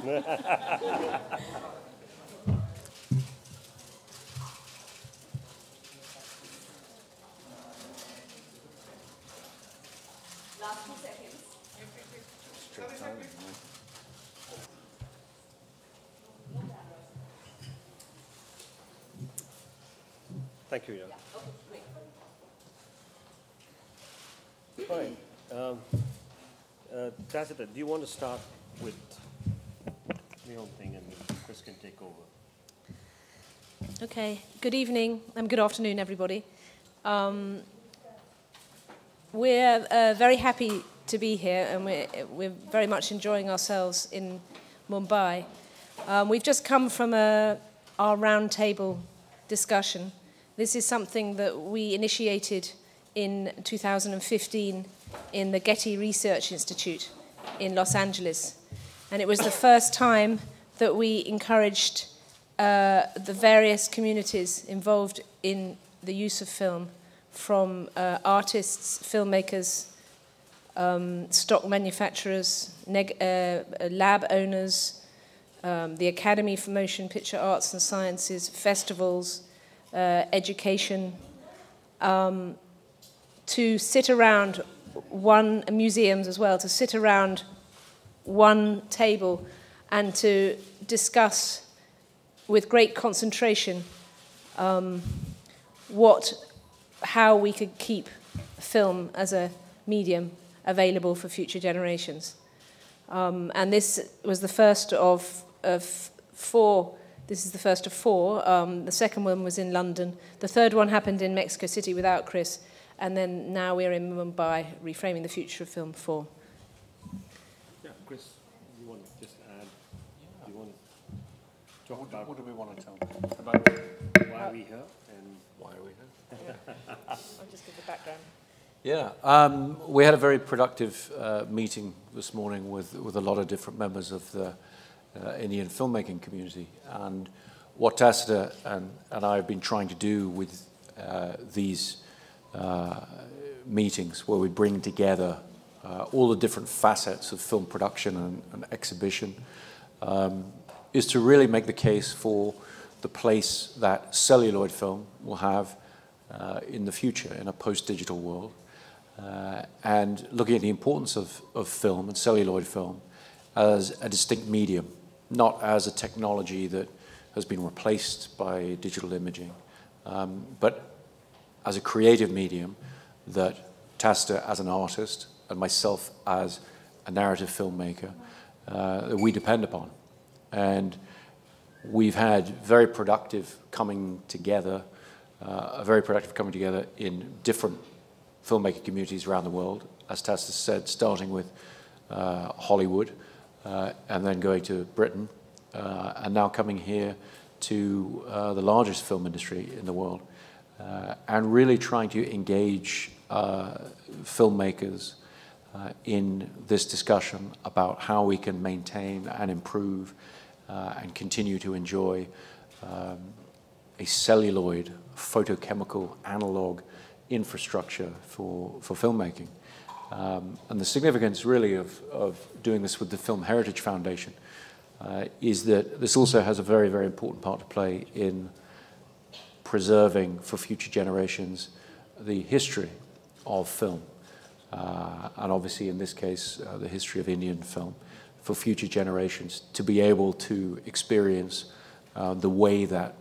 Last 2 seconds. Thank you, Jan. Yeah, okay, great. Fine. Tacita, do you want to start with your own thing and Chris can take over? Okay, good evening and good afternoon, everybody. We're very happy to be here and we're very much enjoying ourselves in Mumbai. We've just come from our roundtable discussion. This is something that we initiated in 2015 in the Getty Research Institute in Los Angeles. And it was the first time that we encouraged the various communities involved in the use of film, from artists, filmmakers, stock manufacturers, lab owners, the Academy for Motion Picture Arts and Sciences, festivals, education, to sit around museums as well, to sit around one table and to discuss with great concentration how we could keep film as a medium available for future generations. And this was the first of four. This is the first of four. The second one was in London. The third one happened in Mexico City without Chris. And then now we're in Mumbai, Reframing the Future of Film 4. Yeah, Chris, you want to just add? Do you want to talk about... What do we want to tell them? About why are we here and Why are we here? I'll just give the background. Yeah, we had a very productive meeting this morning with a lot of different members of the Indian filmmaking community. And what Tacita and I have been trying to do with these meetings, where we bring together all the different facets of film production and exhibition, is to really make the case for the place that celluloid film will have in the future, in a post-digital world, and looking at the importance of film and celluloid film as a distinct medium, not as a technology that has been replaced by digital imaging, but as a creative medium that Tacita as an artist and myself as a narrative filmmaker that we depend upon. And we've had very productive coming together, in different filmmaking communities around the world, as Tacita said, starting with Hollywood and then going to Britain and now coming here to the largest film industry in the world. And really trying to engage filmmakers in this discussion about how we can maintain and improve and continue to enjoy a celluloid, photochemical, analog infrastructure for filmmaking. And the significance really of doing this with the Film Heritage Foundation is that this also has a very, very important part to play in preserving for future generations the history of film, and obviously in this case the history of Indian film, for future generations to be able to experience the way that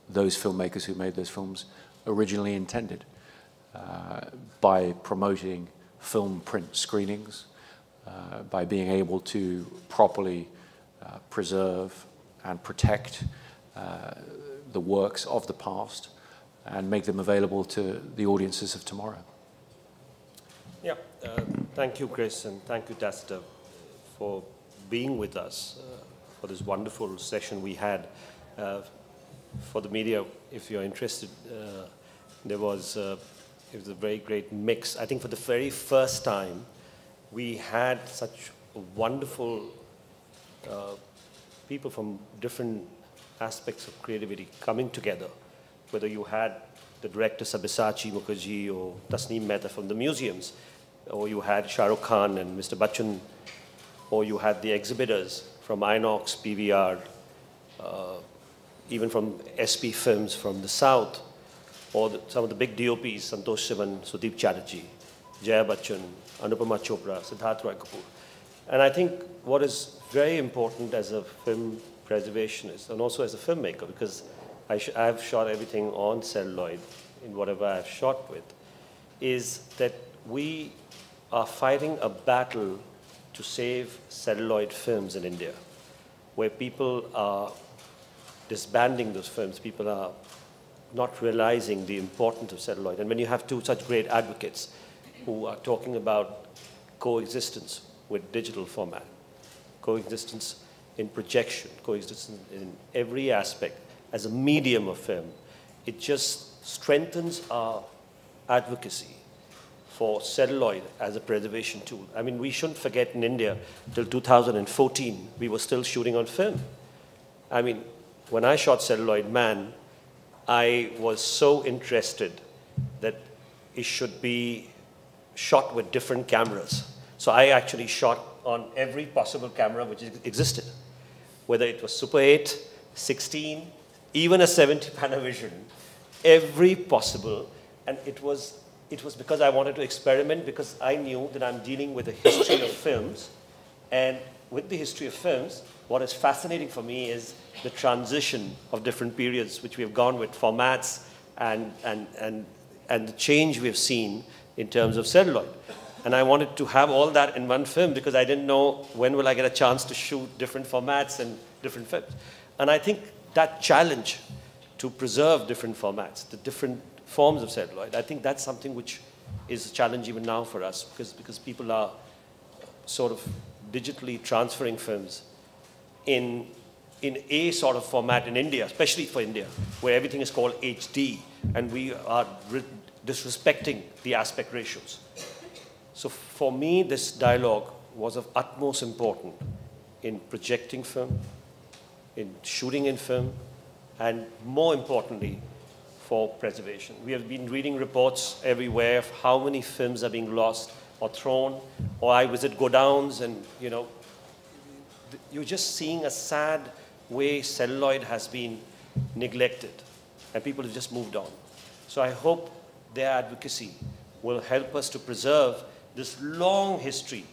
those filmmakers who made those films originally intended, by promoting film print screenings, by being able to properly preserve and protect the works of the past and make them available to the audiences of tomorrow. Yeah, thank you, Chris, and thank you, Tacita, for being with us for this wonderful session we had. For the media, if you're interested, it was a very great mix. I think for the very first time, we had such wonderful people from different aspects of creativity coming together, whether you had the director Sabyasachi Mukherjee or Tasneem Mehta from the museums, or you had Shah Rukh Khan and Mr. Bachchan, or you had the exhibitors from Inox, PVR, even from SP Films from the South, or some of the big DOPs, Santosh Sivan, Sudeep Chatterjee, Jaya Bachchan, Anupama Chopra, Siddharth Roy Kapoor. And I think what is very important as a film preservationist and also as a filmmaker, because I've shot everything on celluloid in whatever I've shot with, is that we are fighting a battle to save celluloid films in India, where people are disbanding those films. People are not realizing the importance of celluloid. And when you have two such great advocates who are talking about coexistence with digital format, coexistence in projection, coexistence in every aspect as a medium of film, it just strengthens our advocacy for celluloid as a preservation tool. I mean, we shouldn't forget in India, till 2014, we were still shooting on film. I mean, when I shot Celluloid Man, I was so interested that it should be shot with different cameras. So I actually shot on every possible camera which existed, whether it was Super 8, 16, even a 70 Panavision, every possible. And it was because I wanted to experiment, because I knew that I'm dealing with a history of films. And with the history of films, what is fascinating for me is the transition of different periods which we have gone with formats and the change we have seen in terms of celluloid. And I wanted to have all that in one film because I didn't know when will I get a chance to shoot different formats and different films. And I think that challenge to preserve different formats, the different forms of celluloid, I think that's something which is a challenge even now for us, because people are sort of digitally transferring films in a sort of format in India, especially for India, where everything is called HD, and we are disrespecting the aspect ratios. So for me, this dialogue was of utmost importance in projecting film, in shooting in film, and more importantly, for preservation. We have been reading reports everywhere of how many films are being lost or thrown, or I visit godowns and, you know, you're just seeing a sad way celluloid has been neglected and people have just moved on. So I hope their advocacy will help us to preserve this long history.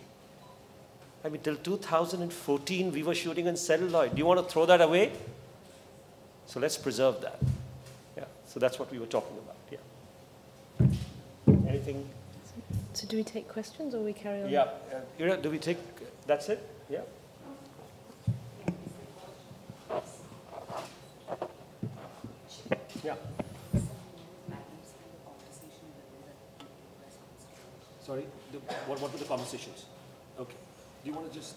I mean, till 2014, we were shooting on celluloid. Do you want to throw that away? So let's preserve that. Yeah. So that's what we were talking about. Yeah. Anything? So do we take questions or we carry on? Yeah. Ira, do we take, that's it? Yeah. Yeah. Sorry, what were the conversations? Okay. Do you want to just...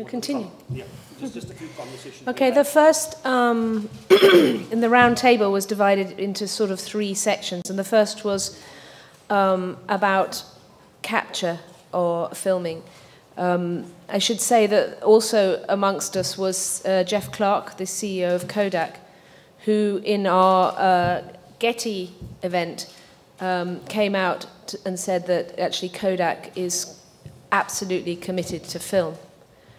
continue. Yeah, just a few conversations. Okay, the first in the round table was divided into sort of three sections, and the first was about capture or filming. I should say that also amongst us was Jeff Clark, the CEO of Kodak, who in our Getty event came out and said that actually Kodak is absolutely committed to film.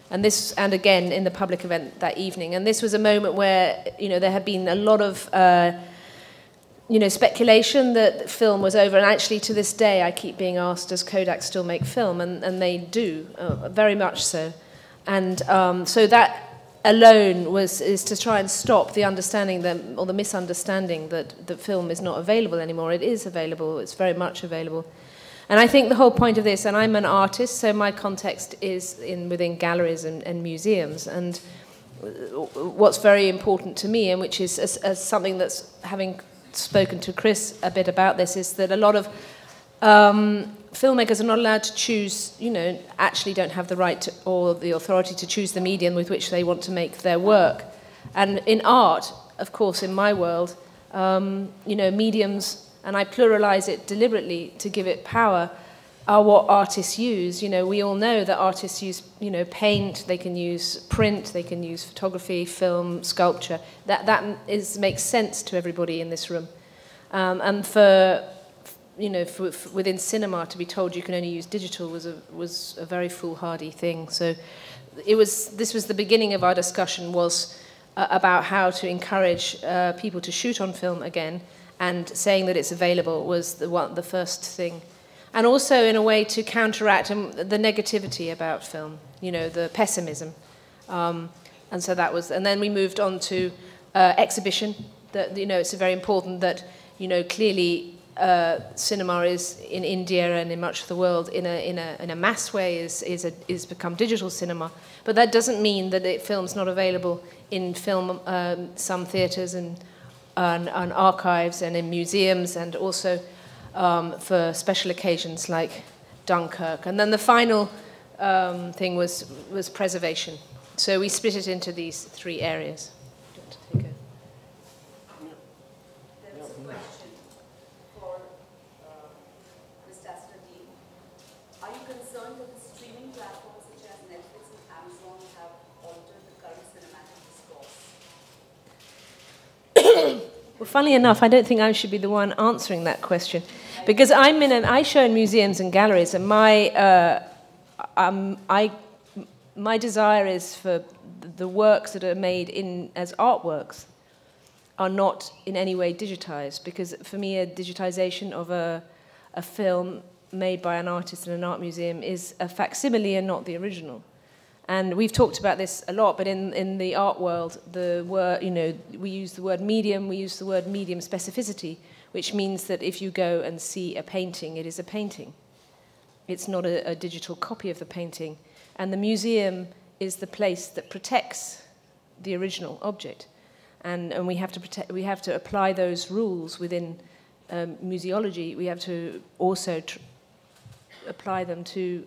And this, and again in the public event that evening. And this was a moment where, you know, there had been a lot of, you know, speculation that film was over. And actually to this day, I keep being asked, does Kodak still make film? And they do, very much so. And so that alone is to try and stop the understanding that, or the misunderstanding that film is not available anymore. It is available, it's very much available. And I think the whole point of this, and I'm an artist, so my context is within galleries and museums, and what's very important to me, and which is as something that's, having spoken to Chris a bit about this, is that a lot of filmmakers are not allowed to choose, you know, actually don't have the right to, or the authority to choose the medium with which they want to make their work. And in art, of course, in my world, you know, mediums, and I pluralize it deliberately to give it power, are what artists use. You know, we all know that artists use, you know, paint, they can use print, they can use photography, film, sculpture. That makes sense to everybody in this room. And for, you know, within cinema to be told you can only use digital was a very foolhardy thing. So this was the beginning of our discussion, was about how to encourage people to shoot on film again, and saying that it's available was the first thing. And also, in a way, to counteract the negativity about film, you know, the pessimism. And so that was, and then we moved on to exhibition. That, you know, it's very important that, you know, clearly cinema is in India and in much of the world in a mass way is become digital cinema. But that doesn't mean that film's not available in film, some theatres and archives and in museums, and also for special occasions like Dunkirk. And then the final thing was preservation. So we split it into these three areas. There was a question for Ms. Tacita. Are you concerned that the streaming platforms such as Netflix and Amazon have altered the current cinematic discourse? Well, funnily enough, I don't think I should be the one answering that question, because I show in museums and galleries, and my desire is for the works that are made as artworks are not in any way digitized, because for me a digitization of a film made by an artist in an art museum is a facsimile and not the original. And we've talked about this a lot, but in the art world, the word, you know, we use the word medium, we use the word medium specificity, which means that if you go and see a painting, it is a painting. It's not a digital copy of the painting. And the museum is the place that protects the original object. And we have to apply those rules within museology. We have to also apply them to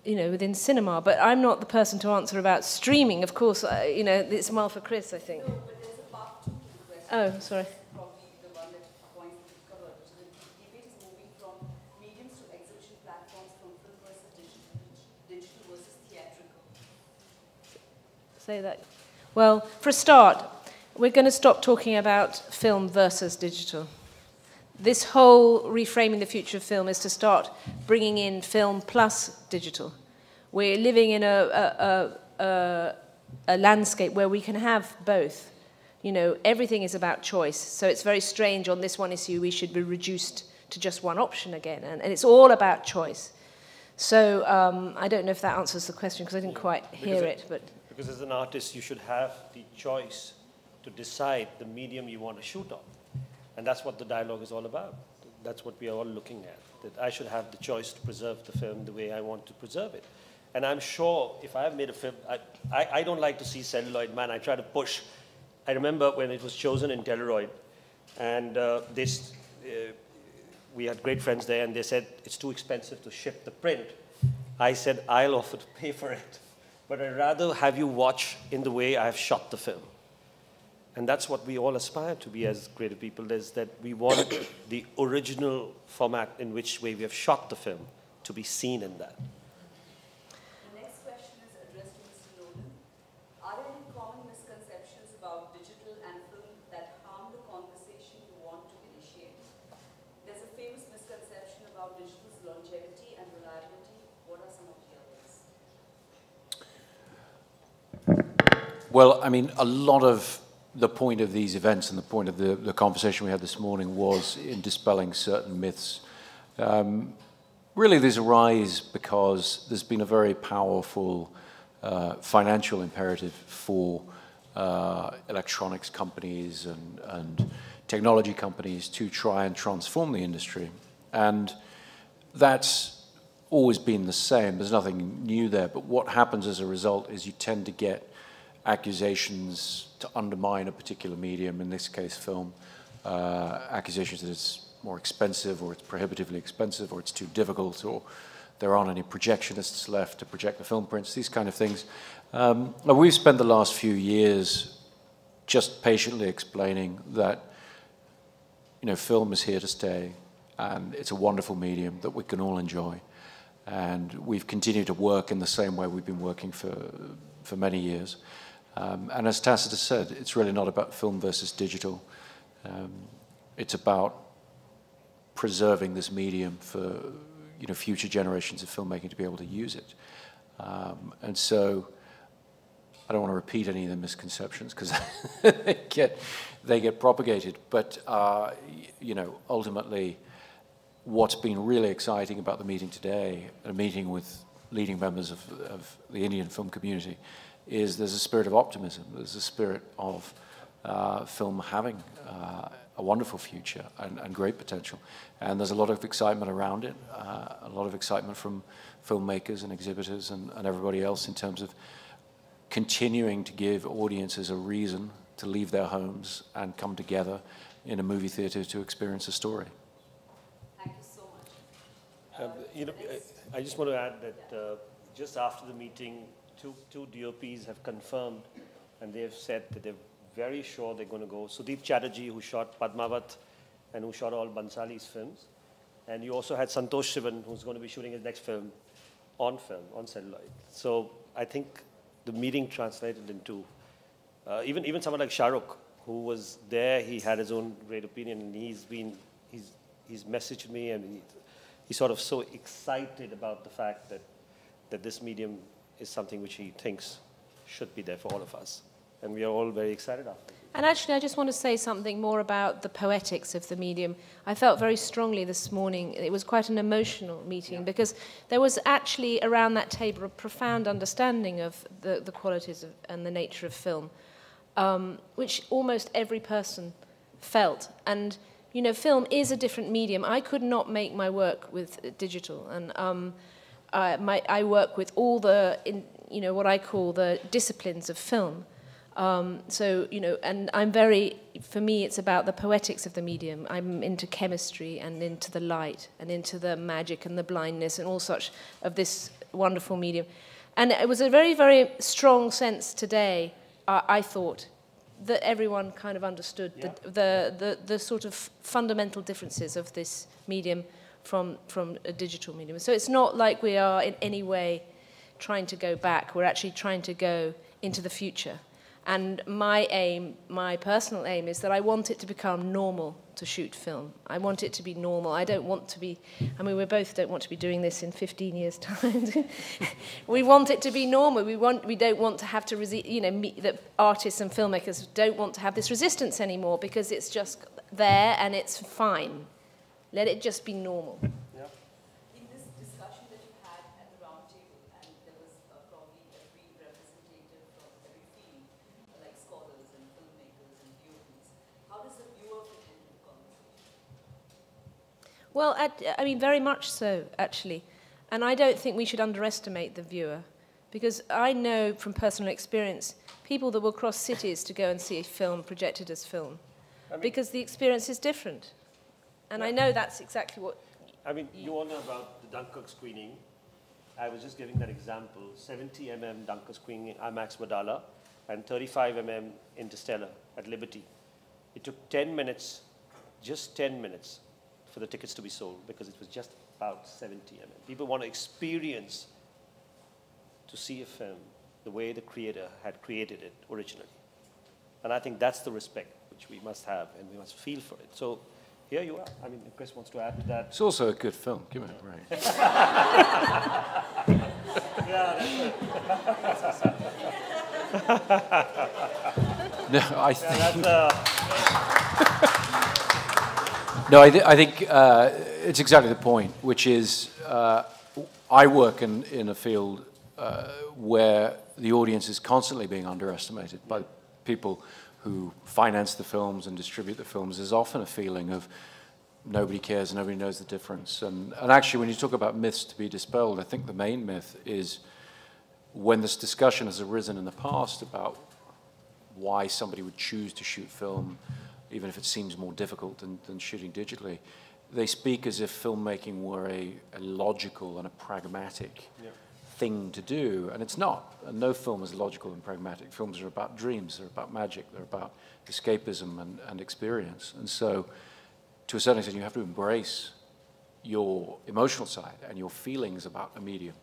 you know, within cinema. But I'm not the person to answer about streaming. Of course, you know, it's more for Chris, I think. No, but there's a part 2 to the question. Oh, sorry. Probably the one that points that you've covered. The debate is moving from mediums to exhibition platforms, from film versus digital versus theatrical. Say that. Well, for a start, we're going to stop talking about film versus digital. This whole reframing the future of film is to start bringing in film plus digital. We're living in a landscape where we can have both. You know, everything is about choice. So it's very strange on this one issue we should be reduced to just one option again. And it's all about choice. So I don't know if that answers the question, because I didn't quite hear it. But because as an artist, you should have the choice to decide the medium you want to shoot on. And that's what the dialogue is all about. That's what we are all looking at, that I should have the choice to preserve the film the way I want to preserve it. And I'm sure if I have made a film, I don't like to see celluloid, man. I try to push. I remember when it was chosen in Celluloid, and we had great friends there, and they said, it's too expensive to ship the print. I said, I'll offer to pay for it, but I'd rather have you watch in the way I have shot the film. And that's what we all aspire to be as creative people, is that we want the original format in which way we have shot the film to be seen in that. The next question is addressed to Mr. Nolan. Are there any common misconceptions about digital and film that harm the conversation you want to initiate? There's a famous misconception about digital's longevity and reliability. What are some of the others? Well, I mean, a lot of the point of these events and the point of the conversation we had this morning was in dispelling certain myths. Really, these arise because there's been a very powerful financial imperative for electronics companies and technology companies to try and transform the industry. And that's always been the same. There's nothing new there. But what happens as a result is you tend to get accusations to undermine a particular medium, in this case film, accusations that it's more expensive, or it's prohibitively expensive, or it's too difficult, or there aren't any projectionists left to project the film prints, these kind of things. We've spent the last few years just patiently explaining that, you know, film is here to stay, and it's a wonderful medium that we can all enjoy. And we've continued to work in the same way we've been working for many years. And as Tacita said, it's really not about film versus digital. It's about preserving this medium for, you know, future generations of filmmaking to be able to use it. And so I don't want to repeat any of the misconceptions because they get propagated. But, you know, ultimately, what's been really exciting about the meeting today, a meeting with leading members of the Indian film community, is there's a spirit of optimism. There's a spirit of film having a wonderful future and great potential. And there's a lot of excitement around it, a lot of excitement from filmmakers and exhibitors and everybody else in terms of continuing to give audiences a reason to leave their homes and come together in a movie theater to experience a story. Thank you so much. You know, I just want to add that just after the meeting, two DOPs have confirmed, and they have said that they're very sure they're going to go. Sudeep Chatterjee, who shot Padmavat and who shot all Bansali's films. And you also had Santosh Sivan, who's going to be shooting his next film, on celluloid. So I think the meeting translated into, even someone like Shah Rukh, who was there, he had his own great opinion, and he's messaged me, and he's sort of so excited about the fact that this medium is something which he thinks should be there for all of us. And we are all very excited after it. And actually, I just want to say something more about the poetics of the medium. I felt very strongly this morning, it was quite an emotional meeting, because there was actually around that table a profound understanding of the qualities and the nature of film, which almost every person felt. And, you know, film is a different medium. I could not make my work with digital, and I work with all the, what I call the disciplines of film. So, you know, and for me, it's about the poetics of the medium. I'm into chemistry and into the light and into the magic and the blindness and all such of this wonderful medium. And it was a very, very strong sense today, I thought, that everyone kind of understood the sort of fundamental differences of this medium from a digital medium. So it's not like we are in any way trying to go back. We're actually trying to go into the future. And my personal aim is that I want it to become normal to shoot film. I want it to be normal. I don't want to be, I mean, we both don't want to be doing this in 15 years' time. We want it to be normal. We don't want to have to, that artists and filmmakers don't want to have this resistance anymore because it's just there and it's fine. Let it just be normal. In this discussion that you had at the round table, and there was probably every representative from every field, like scholars and filmmakers and DOPs, how does the viewer fit into the conversation? Well, I mean, very much so, actually. And I don't think we should underestimate the viewer, because I know from personal experience people that will cross cities to go and see a film projected as film, because the experience is different. And I know that's exactly what... I mean, you all know about the Dunkirk screening. I was just giving that example. 70 mm Dunkirk screening IMAX Wadala and 35 mm Interstellar at Liberty. It took 10 minutes, just 10 minutes, for the tickets to be sold because it was just about 70 mm. People want to experience to see a film the way the creator had created it originally. And I think that's the respect which we must have and we must feel for it. So here you are. I mean, if Chris wants to add to that. It's also a good film. Give me a break. No, I think. No, I think it's exactly the point, which is I work in a field where the audience is constantly being underestimated by people who finance the films and distribute the films. There's often a feeling of nobody cares, nobody knows the difference. And actually, when you talk about myths to be dispelled, I think the main myth is when this discussion has arisen in the past about why somebody would choose to shoot film, even if it seems more difficult than shooting digitally, they speak as if filmmaking were a logical and a pragmatic thing to do, and it's not. And no film is logical and pragmatic. Films are about dreams, they're about magic, they're about escapism and experience. And so, to a certain extent, you have to embrace your emotional side and your feelings about a medium,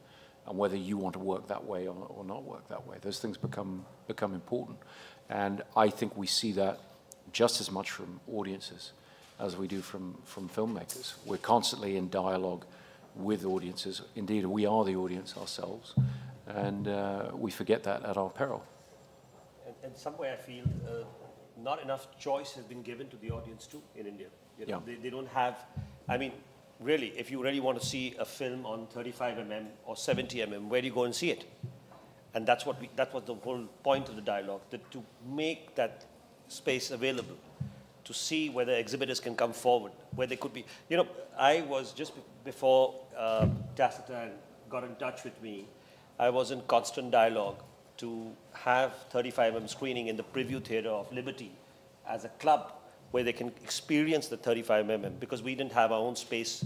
and whether you want to work that way or not work that way. Those things become important. And I think we see that just as much from audiences as we do from filmmakers. We're constantly in dialogue with audiences. Indeed, we are the audience ourselves. And we forget that at our peril. And somewhere I feel not enough choice has been given to the audience too in India. You know, they don't have, I mean, really, if you really want to see a film on 35mm or 70mm, where do you go and see it? And that was the whole point of the dialogue, that to make that space available, to see whether exhibitors can come forward, where they could be. You know, I was just before Tacita got in touch with me, I was in constant dialogue to have 35mm screening in the preview theater of Liberty as a club where they can experience the 35mm, because we didn't have our own space.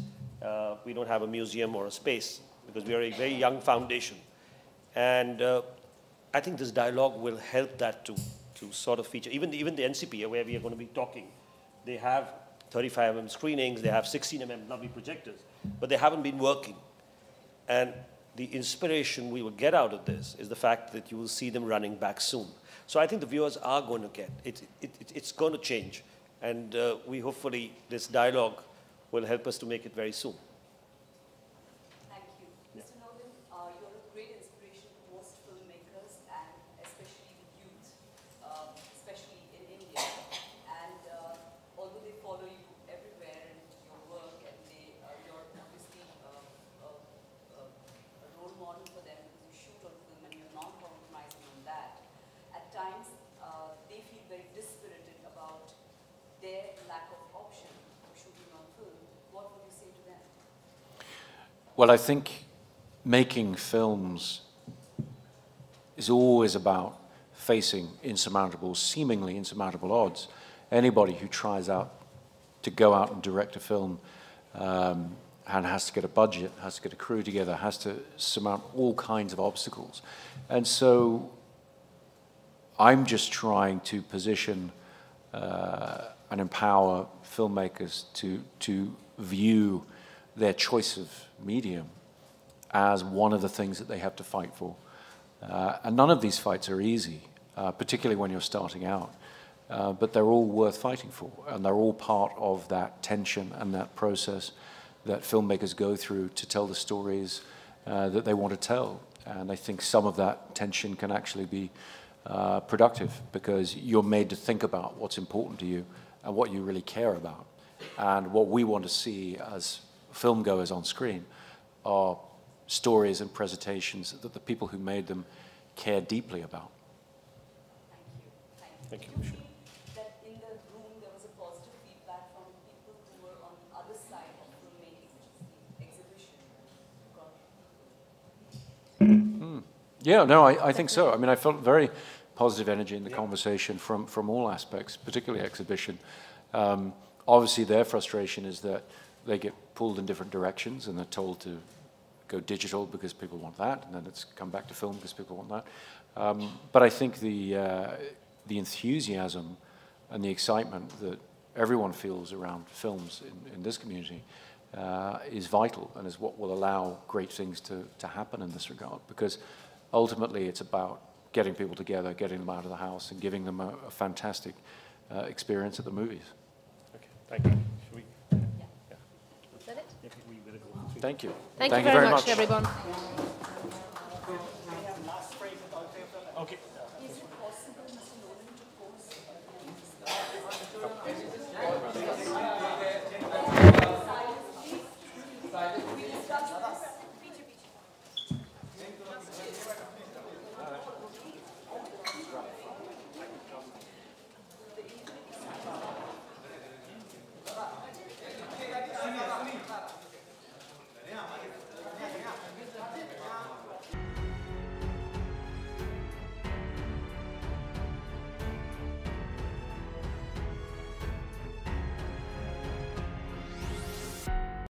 We don't have a museum or a space because we are a very young foundation. And I think this dialogue will help that to sort of feature. Even the NCP, where we are going to be talking, they have 35mm screenings, they have 16mm lovely projectors, but they haven't been working. And the inspiration we will get out of this is the fact that you will see them running back soon. So I think the viewers are going to get it. It's going to change. And we hopefully, this dialogue will help us to make it very soon. Thank you. Mr. Nolan, you're a great inspiration to most filmmakers, and especially the youth, especially in India. And although they follow you everywhere in your work, and you're obviously a role model for them because you shoot on film and you're not compromising on that, at times they feel very dispirited about their lack of option for shooting on film. What would you say to them? Well, I think making films is always about facing insurmountable, seemingly insurmountable odds. Anybody who tries out to go out and direct a film and has to get a budget, has to get a crew together, has to surmount all kinds of obstacles. And so I'm just trying to position and empower filmmakers to view their choice of medium as one of the things that they have to fight for. And none of these fights are easy, particularly when you're starting out. But they're all worth fighting for, and they're all part of that tension and that process that filmmakers go through to tell the stories that they want to tell. And I think some of that tension can actually be productive, because you're made to think about what's important to you and what you really care about. And what we want to see as film goers on screen are stories and presentations that the people who made them care deeply about. Thank you. Thank you. Did you feel that in the room there was a positive feedback from people who were on the other side of filmmaking, which is the exhibition? Yeah, no, I think so. I mean, I felt very positive energy in the conversation from all aspects, particularly exhibition. Obviously, their frustration is that they get pulled in different directions and they're told to go digital because people want that, and then it's come back to film because people want that. But I think the enthusiasm and the excitement that everyone feels around films in this community is vital, and is what will allow great things to happen in this regard, because ultimately it's about getting people together, getting them out of the house, and giving them a fantastic experience at the movies. Okay, thank you. Should we? Is that it? Yeah, we better go. Thank you. Thank you very much, everyone.